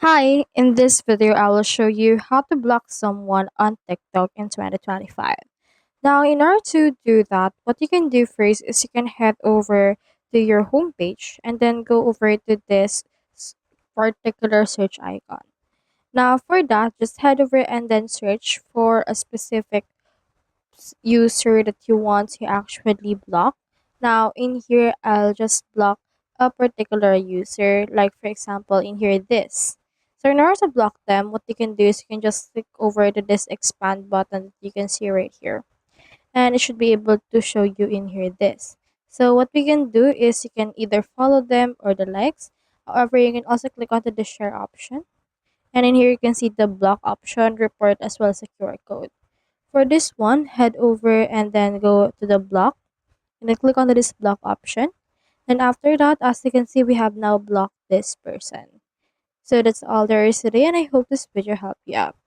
Hi, in this video I will show you how to block someone on TikTok in 2025. Now, in order to do that, what you can do first is you can head over to your homepage and then go over to this particular search icon. Now, for that, just head over and then search for a specific user that you want to actually block. Now, in here, I'll just block a particular user, like for example, in here, this. So, in order to block them, what you can do is you can just click over to this expand button that you can see right here, and it should be able to show you in here this. So, what we can do is you can either follow them or the likes. However, you can also click onto the share option, and in here, you can see the block option, report, as well as a QR code. For this one, head over and then go to the block and then click on this block option. And after that, as you can see, we have now blocked this person. So that's all there is today, and I hope this video helped you out.